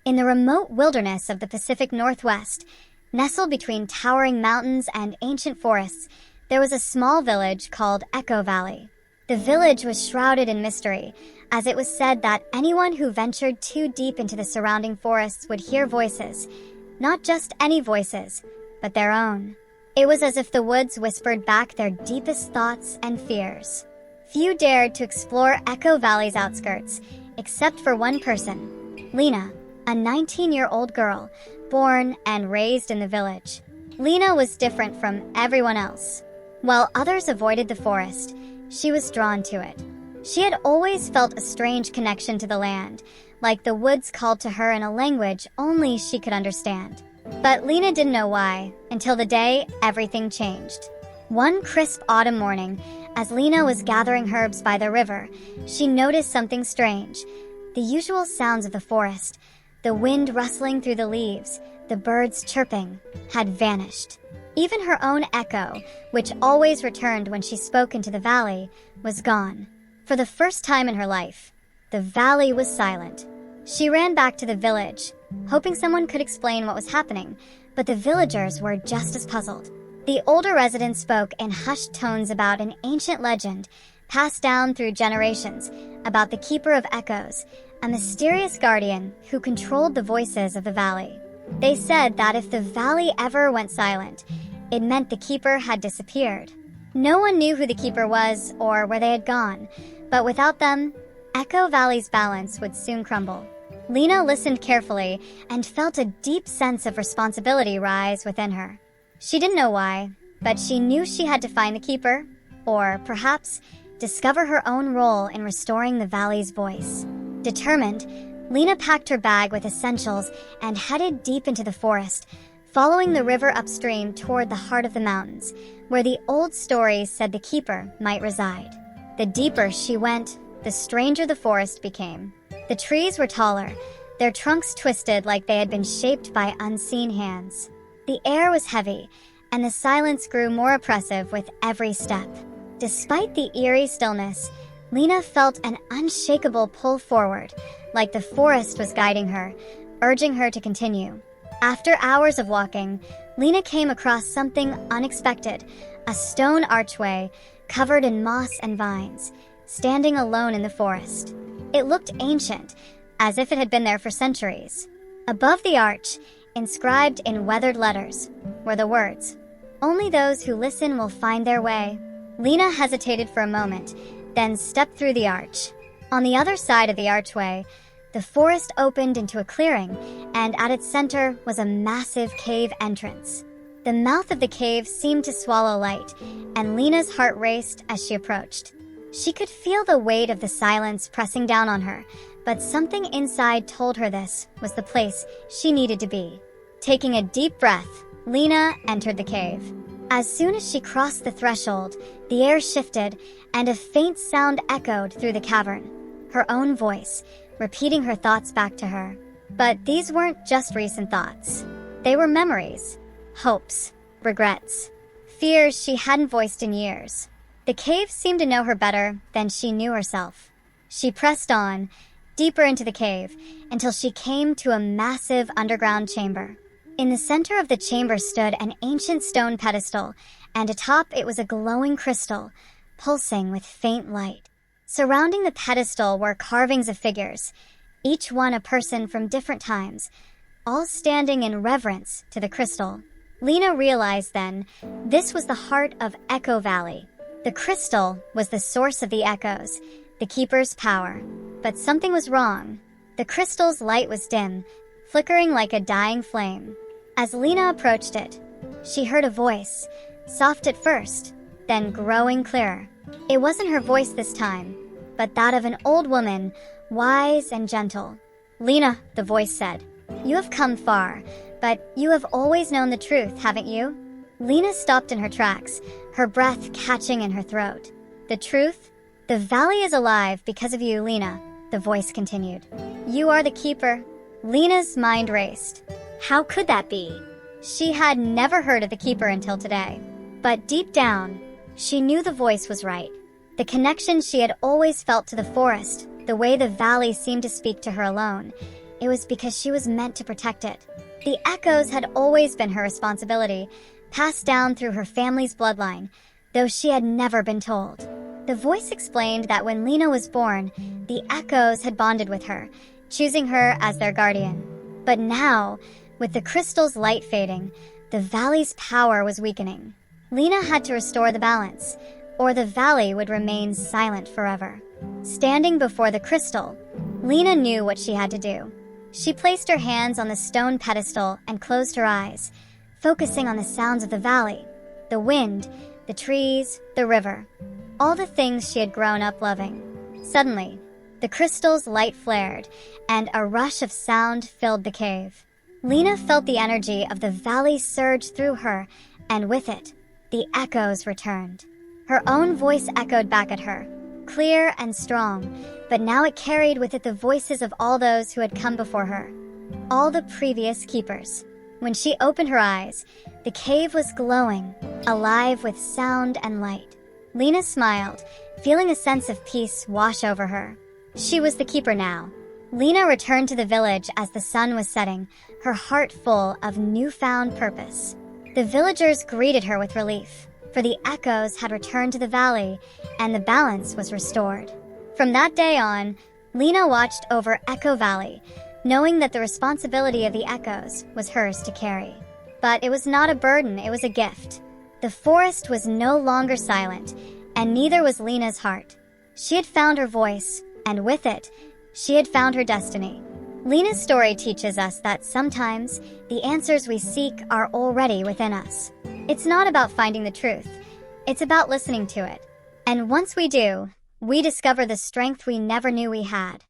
In the remote wilderness of the Pacific Northwest, nestled between towering mountains and ancient forests, there was a small village called Echo Valley. The village was shrouded in mystery, as it was said that anyone who ventured too deep into the surrounding forests would hear voices. Not just any voices, but their own. It was as if the woods whispered back their deepest thoughts and fears. Few dared to explore Echo Valley's outskirts, except for one person, Lena, a 19-year-old girl, born and raised in the village. Lena was different from everyone else. While others avoided the forest, she was drawn to it. She had always felt a strange connection to the land, like the woods called to her in a language only she could understand. But Lena didn't know why, until the day everything changed. One crisp autumn morning, as Lena was gathering herbs by the river, she noticed something strange. The usual sounds of the forest, the wind rustling through the leaves, the birds chirping, had vanished. Even her own echo, which always returned when she spoke into the valley, was gone. For the first time in her life, the valley was silent. She ran back to the village, hoping someone could explain what was happening, but the villagers were just as puzzled. The older residents spoke in hushed tones about an ancient legend passed down through generations about the Keeper of Echoes, a mysterious guardian who controlled the voices of the valley. They said that if the valley ever went silent, it meant the Keeper had disappeared. No one knew who the Keeper was or where they had gone, but without them, Echo Valley's balance would soon crumble. Lena listened carefully and felt a deep sense of responsibility rise within her. She didn't know why, but she knew she had to find the Keeper, or perhaps discover her own role in restoring the valley's voice. Determined, Lena packed her bag with essentials and headed deep into the forest, following the river upstream toward the heart of the mountains, where the old stories said the Keeper might reside. The deeper she went, the stranger the forest became. The trees were taller, their trunks twisted like they had been shaped by unseen hands. The air was heavy, and the silence grew more oppressive with every step. Despite the eerie stillness, Lena felt an unshakable pull forward, like the forest was guiding her, urging her to continue. After hours of walking, Lena came across something unexpected, a stone archway covered in moss and vines, standing alone in the forest. It looked ancient, as if it had been there for centuries. Above the arch, inscribed in weathered letters, were the words, "Only those who listen will find their way." Lena hesitated for a moment, then stepped through the arch. On the other side of the archway, the forest opened into a clearing, and at its center was a massive cave entrance. The mouth of the cave seemed to swallow light, and Lena's heart raced as she approached. She could feel the weight of the silence pressing down on her, but something inside told her this was the place she needed to be. Taking a deep breath, Lena entered the cave. As soon as she crossed the threshold, the air shifted, and a faint sound echoed through the cavern. Her own voice, repeating her thoughts back to her. But these weren't just recent thoughts. They were memories, hopes, regrets, fears she hadn't voiced in years. The cave seemed to know her better than she knew herself. She pressed on, deeper into the cave, until she came to a massive underground chamber. In the center of the chamber stood an ancient stone pedestal, and atop it was a glowing crystal, pulsing with faint light. Surrounding the pedestal were carvings of figures, each one a person from different times, all standing in reverence to the crystal. Lena realized then, this was the heart of Echo Valley. The crystal was the source of the echoes, the Keeper's power. But something was wrong. The crystal's light was dim, flickering like a dying flame. As Lena approached it, she heard a voice, soft at first, then growing clearer. It wasn't her voice this time, but that of an old woman, wise and gentle. "Lena," the voice said, "you have come far, but you have always known the truth, haven't you?" Lena stopped in her tracks, her breath catching in her throat. "The truth? The valley is alive because of you, Lena," the voice continued. "You are the Keeper." Lena's mind raced. How could that be? She had never heard of the Keeper until today. But deep down, she knew the voice was right. The connection she had always felt to the forest, the way the valley seemed to speak to her alone, it was because she was meant to protect it. The echoes had always been her responsibility, passed down through her family's bloodline, though she had never been told. The voice explained that when Lena was born, the echoes had bonded with her, choosing her as their guardian. But now, with the crystal's light fading, the valley's power was weakening. Lena had to restore the balance, or the valley would remain silent forever. Standing before the crystal, Lena knew what she had to do. She placed her hands on the stone pedestal and closed her eyes, focusing on the sounds of the valley, the wind, the trees, the river, all the things she had grown up loving. Suddenly, the crystal's light flared, and a rush of sound filled the cave. Lena felt the energy of the valley surge through her, and with it, the echoes returned. Her own voice echoed back at her, clear and strong, but now it carried with it the voices of all those who had come before her, all the previous keepers. When she opened her eyes, the cave was glowing, alive with sound and light. Lena smiled, feeling a sense of peace wash over her. She was the keeper now. Lena returned to the village as the sun was setting, her heart full of newfound purpose. The villagers greeted her with relief, for the echoes had returned to the valley, and the balance was restored. From that day on, Lena watched over Echo Valley, knowing that the responsibility of the echoes was hers to carry. But it was not a burden, it was a gift. The forest was no longer silent, and neither was Lena's heart. She had found her voice, and with it, she had found her destiny. Lena's story teaches us that sometimes the answers we seek are already within us. It's not about finding the truth, it's about listening to it. And once we do, we discover the strength we never knew we had.